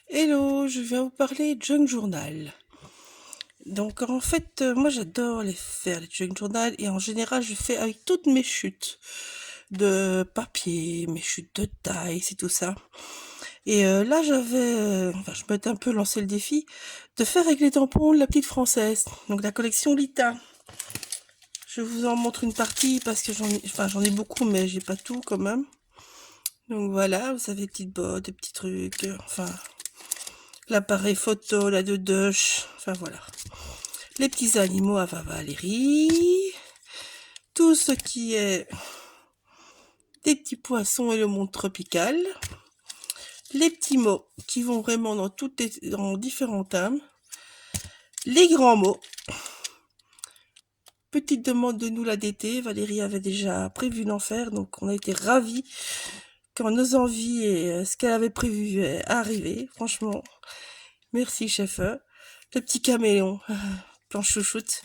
Hello, je vais vous parler junk journal. Donc en fait, moi j'adore les faire les junk journal et en général je fais avec toutes mes chutes de papier, mes chutes de taille, c'est tout ça. Et là je m'étais un peu lancé le défi de faire avec les tampons de la petite française, donc la collection Lita. Je vous en montre une partie parce que j'en ai beaucoup mais j'ai pas tout quand même. Donc voilà, vous avez des petites bottes, des petits trucs, enfin l'appareil photo, la dodoche, enfin voilà. Les petits animaux à Valérie, tout ce qui est des petits poissons et le monde tropical, les petits mots qui vont vraiment dans différents thèmes, les grands mots. Petite demande de nous la d'été, Valérie avait déjà prévu d'en faire, donc on a été ravis quand nos envies et ce qu'elle avait prévu est arrivé. Franchement, merci chef. Le petit caméléon, plan chouchoute.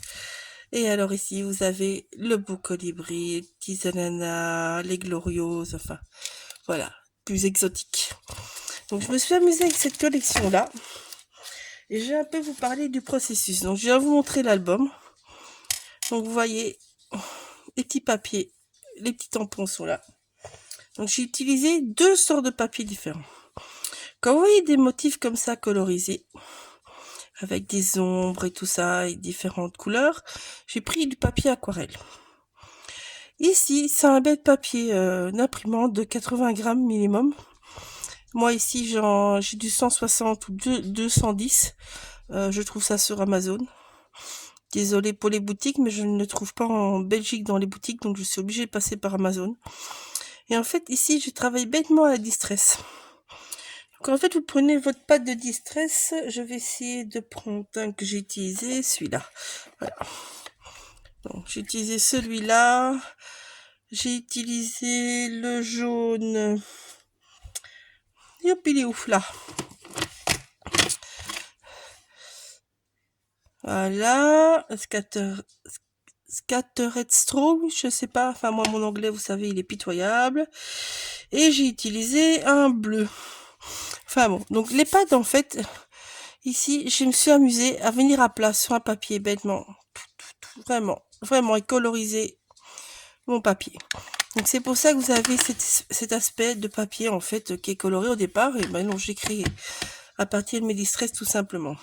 Et alors ici, vous avez le beau colibri, les petits ananas, les glorieuses, enfin, voilà, plus exotique. Donc je me suis amusée avec cette collection-là. Et je vais un peu vous parler du processus. Donc je vais vous montrer l'album. Donc vous voyez, les petits papiers, les petits tampons sont là. Donc j'ai utilisé deux sortes de papiers différents. Quand vous voyez des motifs comme ça colorisés, avec des ombres et tout ça, et différentes couleurs, j'ai pris du papier aquarelle. Ici, c'est un bel papier d'imprimante de 80 grammes minimum. Moi ici, j'ai du 160 ou 210. Je trouve ça sur Amazon. Désolée pour les boutiques, mais je ne le trouve pas en Belgique dans les boutiques, donc je suis obligée de passer par Amazon. Et en fait, ici, je travaille bêtement à la distress. Donc en fait, vous prenez votre pâte de distress. Je vais essayer de prendre un que j'ai utilisé, celui-là. Voilà. Donc j'ai utilisé celui-là. J'ai utilisé le jaune. Hop, il est ouf là. Voilà. Scattered Straw, je sais pas. Enfin, moi, mon anglais, vous savez, il est pitoyable. Et j'ai utilisé un bleu. Enfin bon, donc les pâtes, en fait, ici, je me suis amusée à venir à plat sur un papier, bêtement. Vraiment, vraiment, et coloriser mon papier. Donc c'est pour ça que vous avez cet aspect de papier, en fait, qui est coloré au départ. Et maintenant, j'ai créé à partir de mes distress, tout simplement.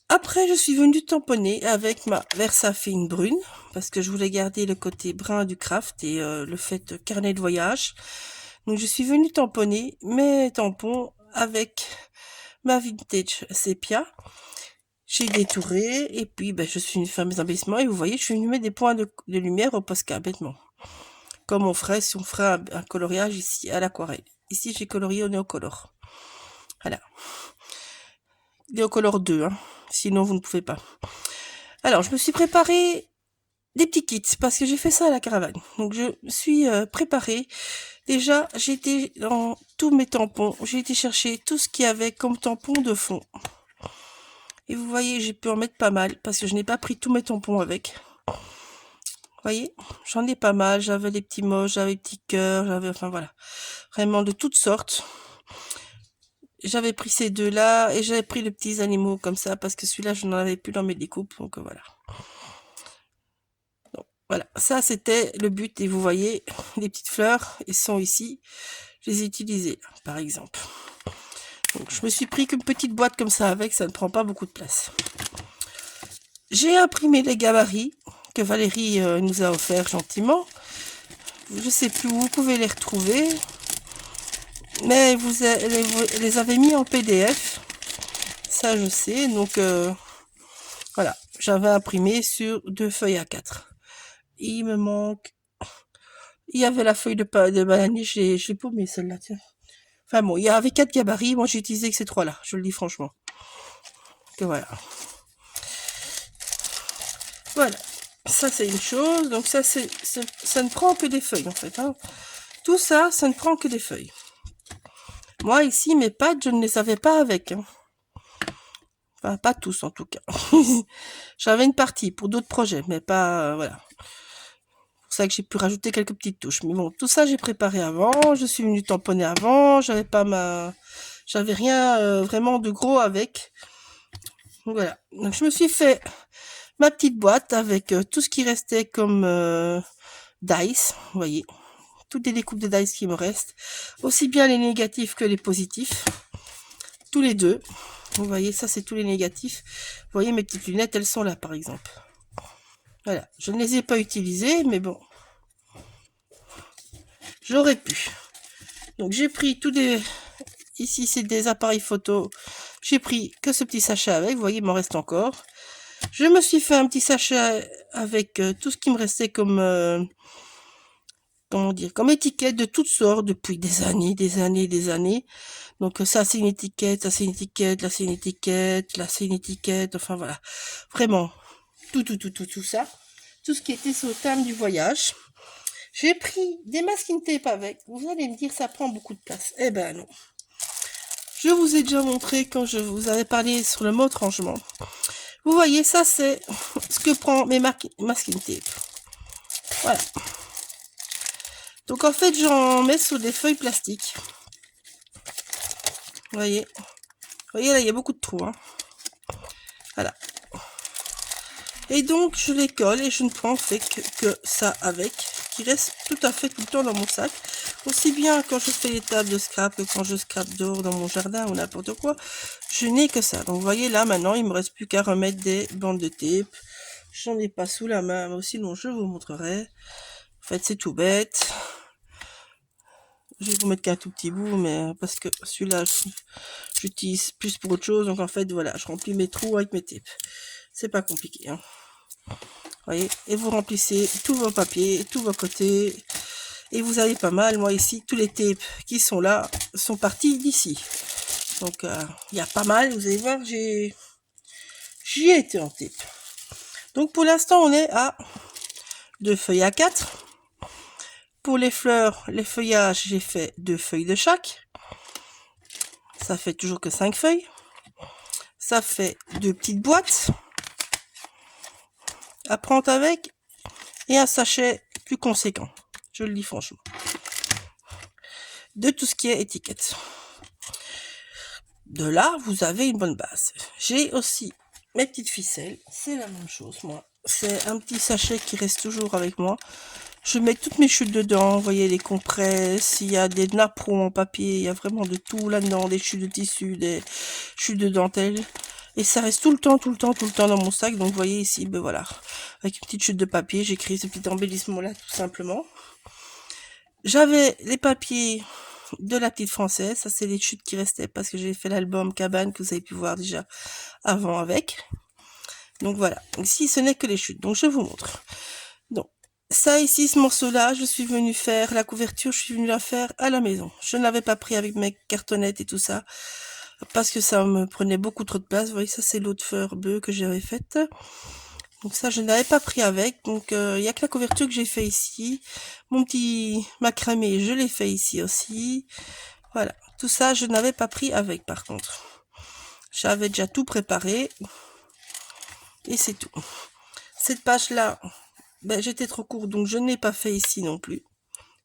Après, je suis venue tamponner avec ma Versafine brune, parce que je voulais garder le côté brun du craft et le fait carnet de voyage. Donc, je suis venue tamponner mes tampons avec ma vintage sépia. J'ai détouré et puis je suis venue faire mes embellissements et vous voyez, je suis venue mettre des points de lumière au Posca, bêtement. Comme on ferait si on ferait un coloriage ici à l'aquarelle. Ici, j'ai colorié au néocolore. Voilà. Néocolore 2, hein. Sinon vous ne pouvez pas. Alors, je me suis préparé des petits kits parce que j'ai fait ça à la caravane. Donc, je suis préparée. Déjà, j'ai été dans tous mes tampons. J'ai été chercher tout ce qu'il y avait comme tampon de fond. Et vous voyez, j'ai pu en mettre pas mal parce que je n'ai pas pris tous mes tampons avec. Vous voyez, j'en ai pas mal. J'avais les petits moches, j'avais les petits cœurs, enfin voilà. Vraiment de toutes sortes. J'avais pris ces deux-là et j'avais pris les petits animaux comme ça parce que celui-là, je n'en avais plus dans mes découpes. Donc voilà. Donc, voilà, ça c'était le but. Et vous voyez, les petites fleurs, elles sont ici. Je les ai utilisées, par exemple. Donc je me suis pris qu'une petite boîte comme ça avec, ça ne prend pas beaucoup de place. J'ai imprimé les gabarits que Valérie nous a offert gentiment. Je sais plus où vous pouvez les retrouver. Mais vous les avez mis en PDF. Ça, je sais. Donc, voilà. J'avais imprimé sur 2 feuilles A4. Il me manque... Il y avait la feuille de bananier. Je l'ai paumé, celle-là, tiens. Enfin bon, il y avait 4 gabarits. Moi, j'ai utilisé que ces 3-là. Je le dis franchement. Que voilà. Voilà. Ça, c'est une chose. Donc, ça ne prend que des feuilles, en fait. Hein. Tout ça, ça ne prend que des feuilles. Moi, ici, mes pattes, je ne les avais pas avec. Hein. Enfin, pas tous, en tout cas. J'avais une partie pour d'autres projets, mais pas... voilà. C'est pour ça que j'ai pu rajouter quelques petites touches. Mais bon, tout ça, j'ai préparé avant. Je suis venue tamponner avant. J'avais pas J'avais rien vraiment de gros avec. Donc voilà. Donc je me suis fait ma petite boîte avec tout ce qui restait comme dice. Vous voyez, toutes les découpes de dice qui me restent. Aussi bien les négatifs que les positifs. Tous les deux. Vous voyez, ça c'est tous les négatifs. Vous voyez, mes petites lunettes, elles sont là par exemple. Voilà. Je ne les ai pas utilisées, mais bon. J'aurais pu. Donc j'ai pris tous des... Ici, c'est des appareils photo. J'ai pris que ce petit sachet avec. Vous voyez, il m'en reste encore. Je me suis fait un petit sachet avec tout ce qui me restait comme... comment dire, comme étiquette de toutes sortes depuis des années, des années, des années. Donc ça c'est une étiquette, ça c'est une étiquette, là c'est une étiquette, là c'est une étiquette, enfin voilà. Vraiment, tout ça. Tout ce qui était sur le thème du voyage. J'ai pris des masking tape avec. Vous allez me dire ça prend beaucoup de place. Eh ben non. Je vous ai déjà montré quand je vous avais parlé sur le mode rangement. Vous voyez, ça c'est ce que prend mes masking tape. Voilà. Donc en fait, j'en mets sur des feuilles plastiques. Vous voyez, là, il y a beaucoup de trous. Hein. Voilà. Et donc, je les colle et je ne prends en fait que ça avec, qui reste tout à fait tout le temps dans mon sac. Aussi bien quand je fais les tables de scrap que quand je scrape dehors dans mon jardin ou n'importe quoi, je n'ai que ça. Donc, vous voyez, là, maintenant, il me reste plus qu'à remettre des bandes de tape. J'en ai pas sous la main, mais sinon, je vous montrerai. En fait, c'est tout bête. Je vais vous mettre qu'un tout petit bout, mais parce que celui-là, j'utilise plus pour autre chose. Donc, en fait, voilà, je remplis mes trous avec mes tapes. C'est pas compliqué, hein. Voyez, et vous remplissez tous vos papiers, tous vos côtés, et vous avez pas mal. Moi ici, tous les tapes qui sont là sont partis d'ici. Donc il y a pas mal. Vous allez voir, j'y ai été en tape. Donc pour l'instant, on est à 2 feuilles à 4. Pour les fleurs, les feuillages, j'ai fait 2 feuilles de chaque. Ça fait toujours que 5 feuilles. Ça fait 2 petites boîtes à prendre avec et un sachet plus conséquent. Je le dis franchement. De tout ce qui est étiquette. De là, vous avez une bonne base. J'ai aussi mes petites ficelles. C'est la même chose, moi. C'est un petit sachet qui reste toujours avec moi. Je mets toutes mes chutes dedans. Vous voyez, les compresses, il y a des napperons en papier, il y a vraiment de tout là-dedans. Des chutes de tissu, des chutes de dentelle. Et ça reste tout le temps dans mon sac. Donc, vous voyez ici, ben voilà. Avec une petite chute de papier, j'ai créé ce petit embellissement-là, tout simplement. J'avais les papiers de la petite française, ça c'est les chutes qui restaient parce que j'ai fait l'album cabane que vous avez pu voir déjà avant avec. Donc voilà, ici ce n'est que les chutes, donc je vous montre. Donc ça ici, ce morceau là, je suis venue faire la couverture, je suis venue la faire à la maison. Je ne l'avais pas pris avec mes cartonnettes et tout ça parce que ça me prenait beaucoup trop de place. Vous voyez, ça c'est l'autre fleur bleue que j'avais faite. Donc ça, je n'avais pas pris avec. Donc, il n'y a que la couverture que j'ai fait ici. Mon petit macramé, je l'ai fait ici aussi. Voilà. Tout ça, je n'avais pas pris avec, par contre. J'avais déjà tout préparé. Et c'est tout. Cette page-là, ben, j'étais trop court, donc je n'ai pas fait ici non plus.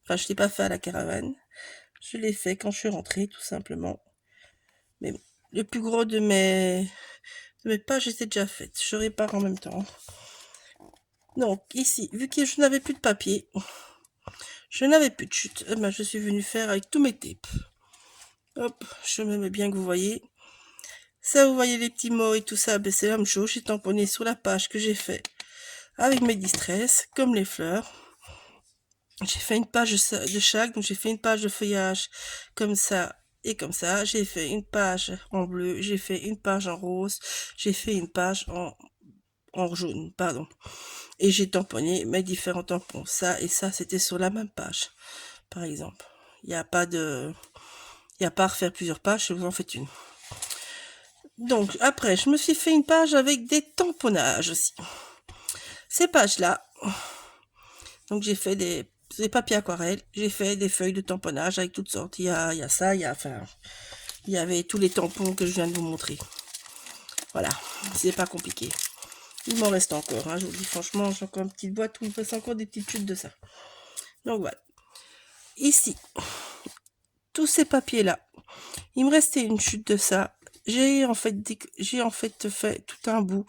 Enfin, je ne l'ai pas fait à la caravane. Je l'ai fait quand je suis rentrée, tout simplement. Mais bon, le plus gros de mes pages était déjà fait. Je répare en même temps. Donc ici, vu que je n'avais plus de papier, je n'avais plus de chute, ben, je suis venue faire avec tous mes tapes. Hop, je me mets bien que vous voyez. Ça, vous voyez les petits mots et tout ça, ben, c'est la même chose. J'ai tamponné sur la page que j'ai fait avec mes distress, comme les fleurs. J'ai fait une page de chaque, donc j'ai fait une page de feuillage comme ça et comme ça. J'ai fait une page en bleu, j'ai fait une page en rose, j'ai fait une page en jaune, pardon. Et j'ai tamponné mes différents tampons. Ça et ça, c'était sur la même page, par exemple. Il n'y a pas à refaire plusieurs pages, je vous en faites une. Donc, après, je me suis fait une page avec des tamponnages aussi. Ces pages-là, donc j'ai fait des papiers aquarelles, j'ai fait des feuilles de tamponnage avec toutes sortes. Il y a ça, il y avait tous les tampons que je viens de vous montrer. Voilà, c'est pas compliqué. Il m'en reste encore, hein, je vous dis franchement, j'ai encore une petite boîte où il me reste encore des petites chutes de ça. Donc voilà. Ici, tous ces papiers-là. Il me restait une chute de ça. J'ai en fait, fait tout un bout.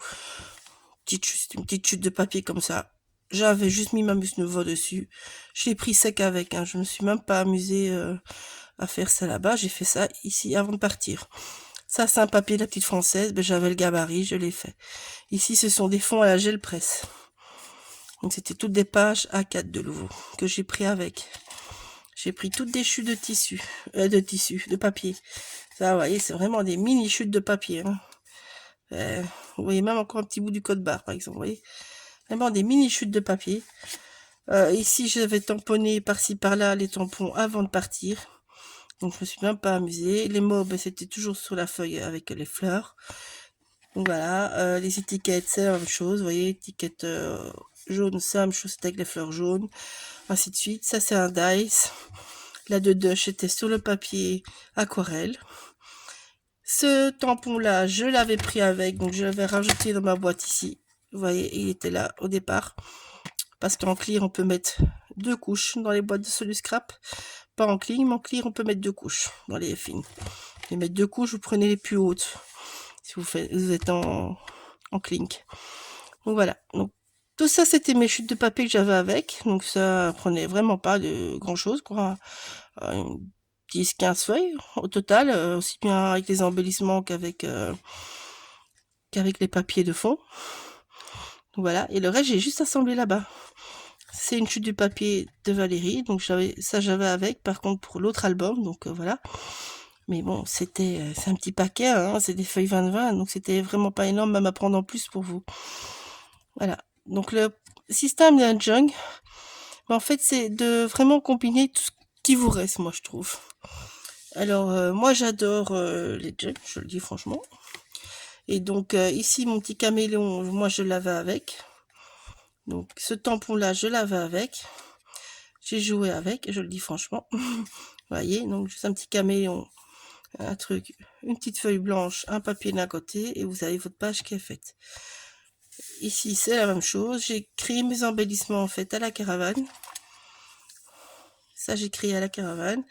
Une petite chute de papier comme ça. J'avais juste mis ma mousse nouveau dessus. Je l'ai pris sec avec. Hein. Je me suis même pas amusée à faire ça là-bas. J'ai fait ça ici avant de partir. Ça, c'est un papier de la petite française. Ben, j'avais le gabarit, je l'ai fait. Ici, ce sont des fonds à la gel presse. Donc, c'était toutes des pages A4 de nouveau que j'ai pris avec. J'ai pris toutes des chutes de papier. Ça, vous voyez, c'est vraiment des mini chutes de papier. Hein. Vous voyez même encore un petit bout du code barre, par exemple. Vous voyez, vraiment des mini chutes de papier. Ici, j'avais tamponné par-ci par-là les tampons avant de partir. Donc, je me suis même pas amusée. Les mots, ben, c'était toujours sur la feuille avec les fleurs. Donc, voilà. Les étiquettes, c'est la même chose. Vous voyez, étiquette jaune, c'est la même chose, c'était avec les fleurs jaunes. Ainsi de suite. Ça, c'est un dice. La de Dush était sur le papier aquarelle. Ce tampon-là, je l'avais pris avec, donc je l'avais rajouté dans ma boîte ici. Vous voyez, il était là au départ. Parce qu'en clear, on peut mettre 2 couches dans les boîtes de Solus Scrap. Pas en clear, mais en clear, on peut mettre 2 couches dans les fines. Et mettre 2 couches, vous prenez les plus hautes. Si vous êtes en clink. Donc voilà. Donc, tout ça, c'était mes chutes de papier que j'avais avec. Donc ça prenait vraiment pas de grand chose, quoi. 10-15 feuilles au total, aussi bien avec les embellissements qu'avec les papiers de fond. Donc voilà, et le reste j'ai juste assemblé là-bas. C'est une chute du papier de Valérie, donc j'avais avec, par contre pour l'autre album, donc voilà. Mais bon, c'est un petit paquet, hein, c'est des feuilles 20-20, donc c'était vraiment pas énorme, même à prendre en plus pour vous. Voilà, donc le système d'un junk, en fait c'est de vraiment combiner tout ce qui vous reste, moi je trouve. Alors, moi j'adore les junks, je le dis franchement. Et donc, ici, mon petit caméléon, moi je l'avais avec. Donc, ce tampon-là, je l'avais avec. J'ai joué avec, je le dis franchement. Vous voyez, donc juste un petit caméléon, un truc, une petite feuille blanche, un papier d'un côté, et vous avez votre page qui est faite. Ici, c'est la même chose. J'ai créé mes embellissements, en fait, à la caravane. Ça, j'ai créé à la caravane.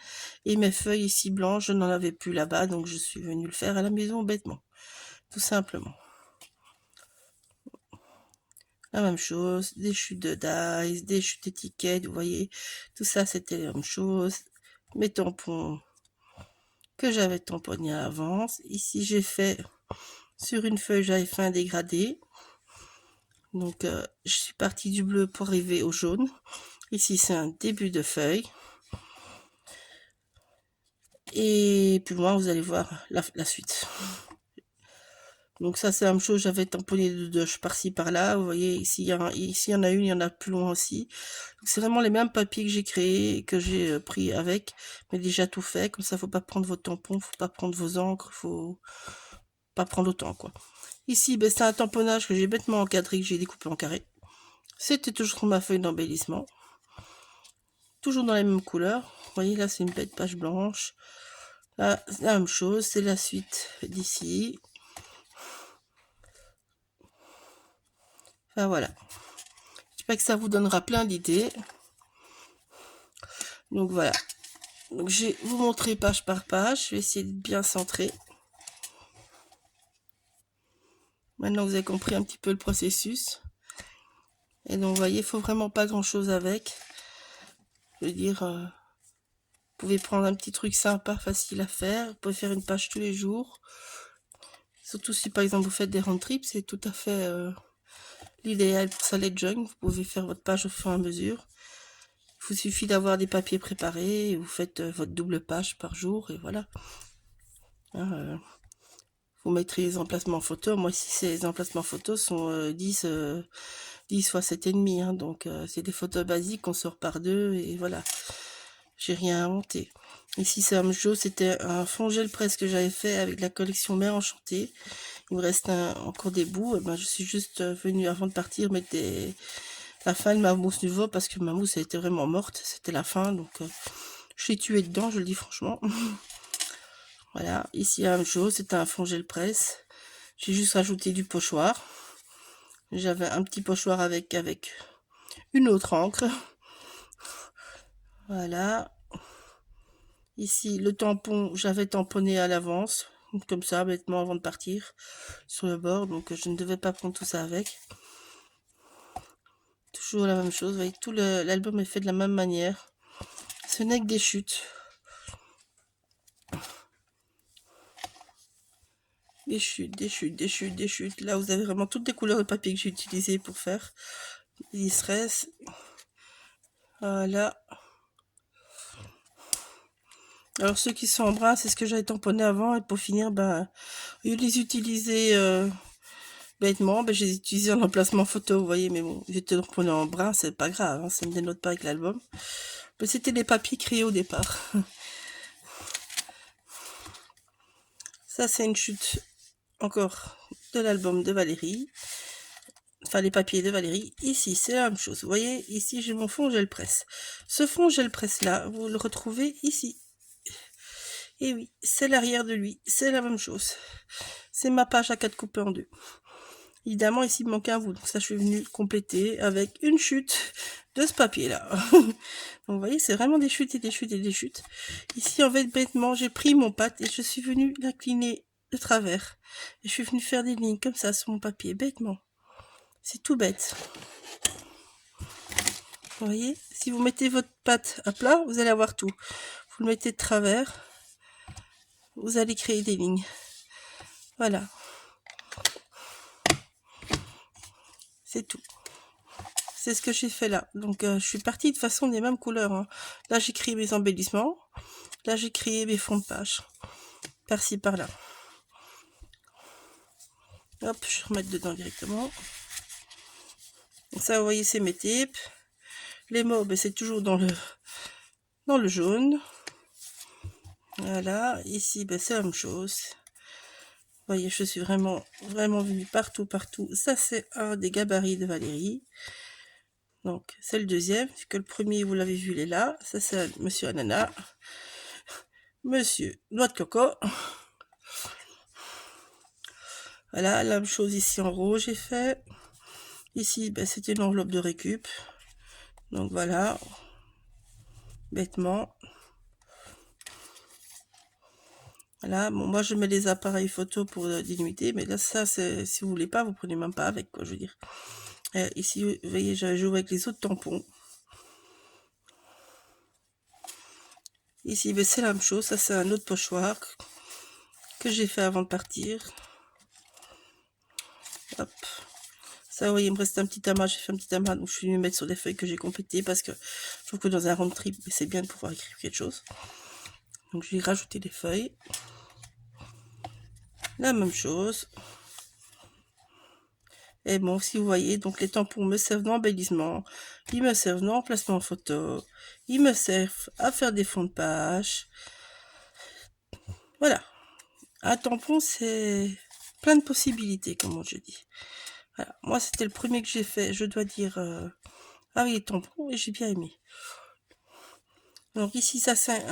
Et mes feuilles ici blanches, je n'en avais plus là-bas, donc je suis venue le faire à la maison bêtement. Tout simplement. La même chose, des chutes de dice, des chutes d'étiquettes, vous voyez, tout ça c'était la même chose. Mes tampons que j'avais tamponnés à l'avance. Ici j'ai fait, sur une feuille j'avais fait un dégradé. Donc je suis partie du bleu pour arriver au jaune. Ici c'est un début de feuille. Et plus loin vous allez voir la suite. Donc ça c'est la même chose, j'avais tamponné de doche par-ci par-là, vous voyez ici il y en a une, il y en a plus loin aussi. C'est vraiment les mêmes papiers que j'ai créés, que j'ai pris avec, mais déjà tout fait, comme ça faut pas prendre vos tampons, faut pas prendre vos encres, faut pas prendre autant quoi. Ici ben, c'est un tamponnage que j'ai bêtement encadré, que j'ai découpé en carré. C'était toujours sur ma feuille d'embellissement. Toujours dans les mêmes couleurs. Vous voyez là c'est une belle page blanche. Là c'est la même chose, c'est la suite d'ici. Enfin voilà. J'espère que ça vous donnera plein d'idées. Donc voilà. Donc je vais vous montrer page par page. Je vais essayer de bien centrer. Maintenant vous avez compris un petit peu le processus. Et donc vous voyez, il faut vraiment pas grand chose avec. Je veux dire, vous pouvez prendre un petit truc sympa, facile à faire. Vous pouvez faire une page tous les jours. Surtout si par exemple vous faites des round trips, c'est tout à fait l'idéal pour ça les junk. Vous pouvez faire votre page au fur et à mesure. Il vous suffit d'avoir des papiers préparés. Et vous faites votre double page par jour et voilà. Hein, vous mettrez les emplacements photos. Moi ici ces emplacements photos sont 10 fois 7,5. Hein, donc c'est des photos basiques qu'on sort par deux et voilà. J'ai rien inventé. Ici c'est la même chose, c'était un fond gel presse que j'avais fait avec la collection Mère Enchantée. Il me reste encore des bouts. Et ben, je suis juste venue avant de partir mettre la fin de ma mousse nouveau parce que ma mousse elle était vraiment morte. C'était la fin donc je suis tuée dedans, je le dis franchement. Voilà, ici la même chose, c'était un fond gel presse. J'ai juste rajouté du pochoir. J'avais un petit pochoir avec une autre encre. Voilà. Ici, le tampon, j'avais tamponné à l'avance, comme ça, bêtement, avant de partir, sur le bord. Donc, je ne devais pas prendre tout ça avec. Toujours la même chose. Vous voyez, tout l'album est fait de la même manière. Ce n'est que des chutes. Des chutes, des chutes, des chutes, des chutes. Là, vous avez vraiment toutes les couleurs de papier que j'ai utilisées pour faire les stress. Voilà. Alors, ceux qui sont en brun, c'est ce que j'avais tamponné avant. Et pour finir, ben, au lieu de les utiliser bêtement, ben, je les utilisais en emplacement photo, vous voyez. Mais bon, j'étais tamponné en brun, c'est pas grave. Hein, ça ne me dénote pas avec l'album. Mais c'était des papiers créés au départ. Ça, c'est une chute encore de l'album de Valérie. Enfin, les papiers de Valérie. Ici, c'est la même chose. Vous voyez, ici, j'ai mon fond gel presse. Ce fond gel presse là, vous le retrouvez ici. Et oui, c'est l'arrière de lui. C'est la même chose. C'est ma page A4 coupée en deux. Évidemment, ici, il me manque un bout. Donc ça, je suis venue compléter avec une chute de ce papier-là. Donc, vous voyez, c'est vraiment des chutes et des chutes et des chutes. Ici, en fait, bêtement, j'ai pris mon pâte et je suis venue l'incliner de travers. Et je suis venue faire des lignes comme ça sur mon papier, bêtement. C'est tout bête. Vous voyez, si vous mettez votre pâte à plat, vous allez avoir tout. Vous le mettez de travers, vous allez créer des lignes. Voilà. C'est tout. C'est ce que j'ai fait là. Donc, je suis partie de façon des mêmes couleurs. Hein. Là, j'ai créé mes embellissements. Là, j'ai créé mes fonds de page. Par-ci, par-là. Hop, je vais remettre dedans directement. Donc ça, vous voyez, c'est mes types. Les mots, ben, c'est toujours dans le jaune. Voilà. Ici, ben, c'est la même chose. Vous voyez, je suis vraiment venue partout. Ça, c'est un des gabarits de Valérie. Donc, c'est le deuxième, que le premier, vous l'avez vu, il est là. Ça, c'est Monsieur Ananas. Monsieur Noix de Coco. Voilà, la même chose ici en rouge, j'ai fait. Ici, ben, c'était l'enveloppe de récup. Donc, voilà. Bêtement. Voilà, bon, moi, je mets les appareils photo pour délimiter. Mais là, ça, c'est si vous voulez pas, vous prenez même pas avec, quoi, je veux dire. Ici, vous voyez, j'avais joué avec les autres tampons. Ici, ben, c'est la même chose. Ça, c'est un autre pochoir que j'ai fait avant de partir. Hop. Ça, vous voyez, il me reste un petit amas. J'ai fait un petit amas, donc je suis venue mettre sur des feuilles que j'ai complétées parce que je trouve que dans un round trip, c'est bien de pouvoir écrire quelque chose. Donc, je vais rajouter des feuilles. La même chose. Et bon, si vous voyez, donc les tampons me servent d'embellissement, ils me servent d'emplacement photo, ils me servent à faire des fonds de page. Voilà. Un tampon, c'est plein de possibilités, comme je dis. Voilà. Moi, c'était le premier que j'ai fait, je dois dire, avec les tampons, et j'ai bien aimé. Donc ici, ça c'est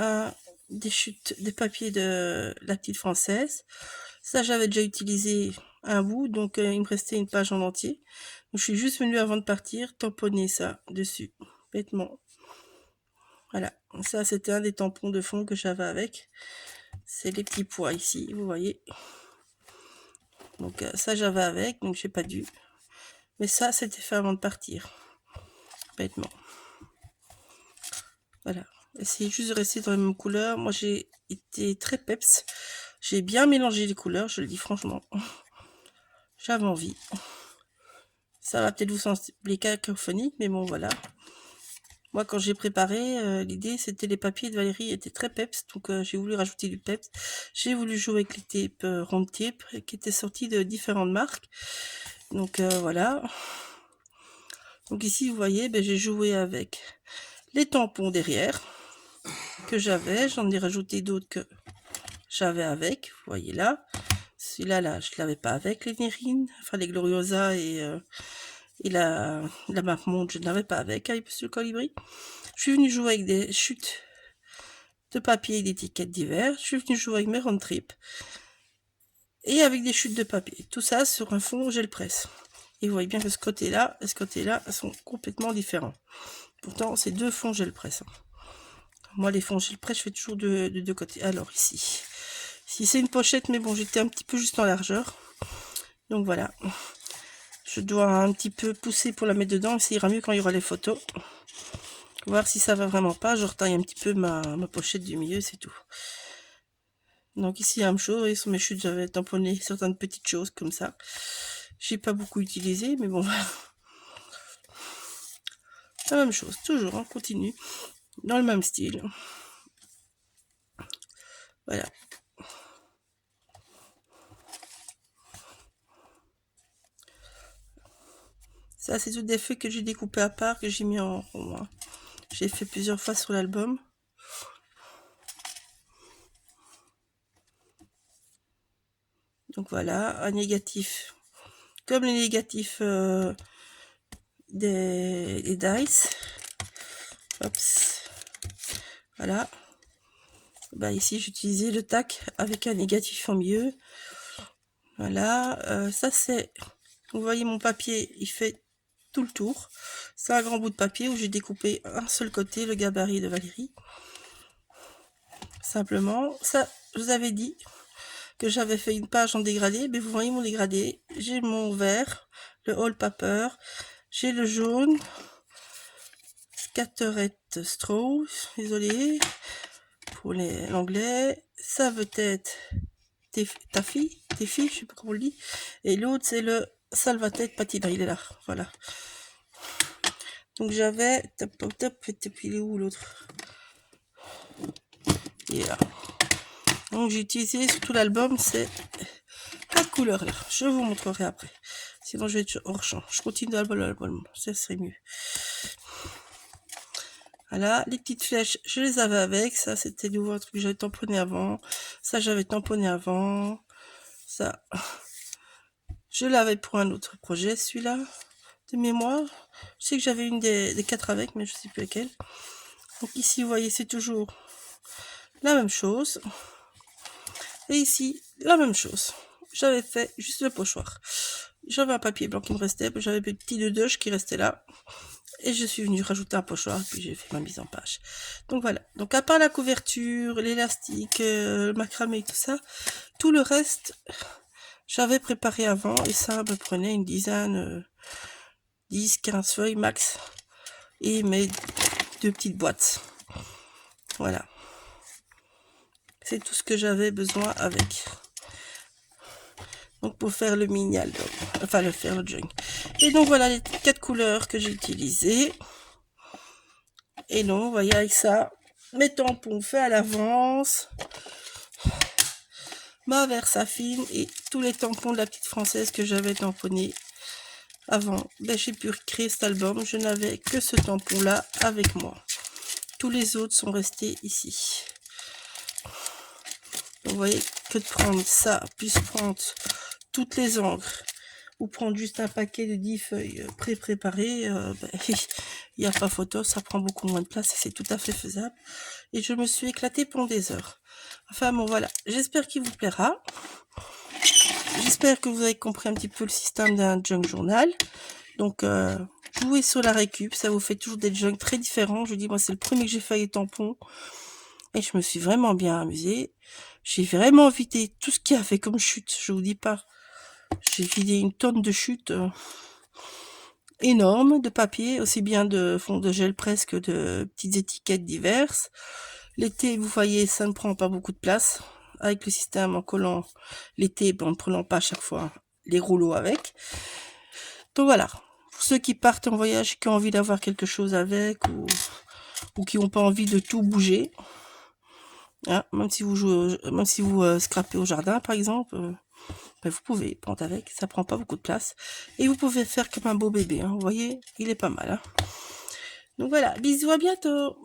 des chutes de papier de la petite française. Ça, j'avais déjà utilisé un bout, donc il me restait une page en entier. Donc, je suis juste venue avant de partir tamponner ça dessus, bêtement. Voilà, ça c'était un des tampons de fond que j'avais avec. C'est les petits pois ici, vous voyez. Donc ça j'avais avec, donc j'ai pas dû. Mais ça c'était fait avant de partir, bêtement. Voilà, essayez juste de rester dans les mêmes couleurs. Moi j'ai été très peps. J'ai bien mélangé les couleurs, je le dis franchement. J'avais envie. Ça va peut-être vous sembler cacophonique, mais bon, voilà. Moi, quand j'ai préparé, l'idée, c'était les papiers de Valérie étaient très peps, donc j'ai voulu rajouter du peps. J'ai voulu jouer avec les tapes round tape, qui étaient sortis de différentes marques. Donc, voilà. Donc ici, vous voyez, ben, j'ai joué avec les tampons derrière, que j'avais. J'en ai rajouté d'autres que j'avais avec, vous voyez là. Celui-là, là, je l'avais pas avec les Nérines, enfin les Gloriosa et la marque Monde, je ne l'avais pas avec le colibri. Je suis venue jouer avec des chutes de papier et d'étiquettes diverses. Je suis venue jouer avec mes round trips et avec des chutes de papier. Tout ça sur un fond gel presse. Et vous voyez bien que ce côté-là et ce côté-là sont complètement différents. Pourtant, c'est deux fonds gel presse. Moi, les fonds gel prêt, je fais toujours de deux côtés. Alors, ici, c'est une pochette, mais bon, j'étais un petit peu juste en largeur. Donc, voilà. Je dois un petit peu pousser pour la mettre dedans. Ça ira mieux quand il y aura les photos. Voir si ça va vraiment pas. Je retaille un petit peu ma pochette du milieu, c'est tout. Donc, ici, la même chose. Et sur mes chutes, j'avais tamponné certaines petites choses comme ça. J'ai pas beaucoup utilisé, mais bon, la même chose. Toujours, on continue. Dans le même style. Voilà. Ça, c'est tout des feuilles que j'ai découpées à part, que j'ai mis en rond. Hein. J'ai fait plusieurs fois sur l'album. Donc voilà, un négatif. Comme les négatifs des dice. Hop. Voilà. Bah, ici, j'ai utilisé le tac avec un négatif en milieu. Voilà. Ça, c'est... Vous voyez, mon papier, il fait tout le tour. C'est un grand bout de papier où j'ai découpé un seul côté, le gabarit de Valérie. Simplement, ça, je vous avais dit que j'avais fait une page en dégradé, mais vous voyez mon dégradé. J'ai mon vert, le All Paper, j'ai le jaune, Scatterette Straw, désolé pour l'anglais. Ça veut être Taffy, je sais pas comment on le dit. Et l'autre, c'est le Salvatête Patina, il est là, voilà. Donc j'avais, il est où l'autre? Il est là. Donc j'ai utilisé sur tout l'album, c'est 4 couleurs là. Je vous montrerai après. Sinon je vais être hors champ. Je continue l'album, ça serait mieux. Voilà, les petites flèches, je les avais avec. Ça, c'était nouveau un truc que j'avais tamponné avant. Ça, j'avais tamponné avant. Ça, je l'avais pour un autre projet, celui-là, de mémoire. Je sais que j'avais une des 4 avec, mais je sais plus laquelle. Donc ici, vous voyez, c'est toujours la même chose. Et ici, la même chose. J'avais fait juste le pochoir. J'avais un papier blanc qui me restait, j'avais des petits deux qui restaient là. Et je suis venue rajouter un pochoir, puis j'ai fait ma mise en page. Donc voilà. Donc à part la couverture, l'élastique, le macramé et tout ça, tout le reste, j'avais préparé avant. Et ça me prenait une dizaine, 10, 15 feuilles max. Et mes 2 petites boîtes. Voilà. C'est tout ce que j'avais besoin avec. Donc pour faire le mini album, enfin le faire le junk. Et donc voilà les 4 couleurs que j'ai utilisées. Et donc vous voyez avec ça, mes tampons faits à l'avance, ma Versafine et tous les tampons de la petite française que j'avais tamponné avant. Ben, j'ai pu créer cet album, je n'avais que ce tampon là avec moi. Tous les autres sont restés ici. Donc vous voyez que de prendre ça, puis prendre toutes les encres, ou prendre juste un paquet de 10 feuilles pré-préparées, ben, il n'y a pas photo, ça prend beaucoup moins de place et c'est tout à fait faisable. Et je me suis éclatée pendant des heures. Enfin bon voilà, j'espère qu'il vous plaira. J'espère que vous avez compris un petit peu le système d'un junk journal. Donc jouez sur la récup, ça vous fait toujours des junks très différents. Je vous dis, moi c'est le premier que j'ai fait avec les tampons. Et je me suis vraiment bien amusée. J'ai vraiment vidé tout ce qu'il y avait comme chute, je vous dis pas. J'ai vidé une tonne de chutes énormes de papier, aussi bien de fond de gel presse que de petites étiquettes diverses. L'été, vous voyez, ça ne prend pas beaucoup de place. Avec le système en collant l'été, en ne prenant pas à chaque fois les rouleaux avec. Donc voilà, pour ceux qui partent en voyage, qui ont envie d'avoir quelque chose avec, ou qui n'ont pas envie de tout bouger, hein, même si vous scrapez au jardin par exemple, ben vous pouvez prendre avec, ça prend pas beaucoup de place. Et vous pouvez faire comme un beau bébé, hein, vous voyez, il est pas mal. Hein. Donc voilà, bisous, à bientôt.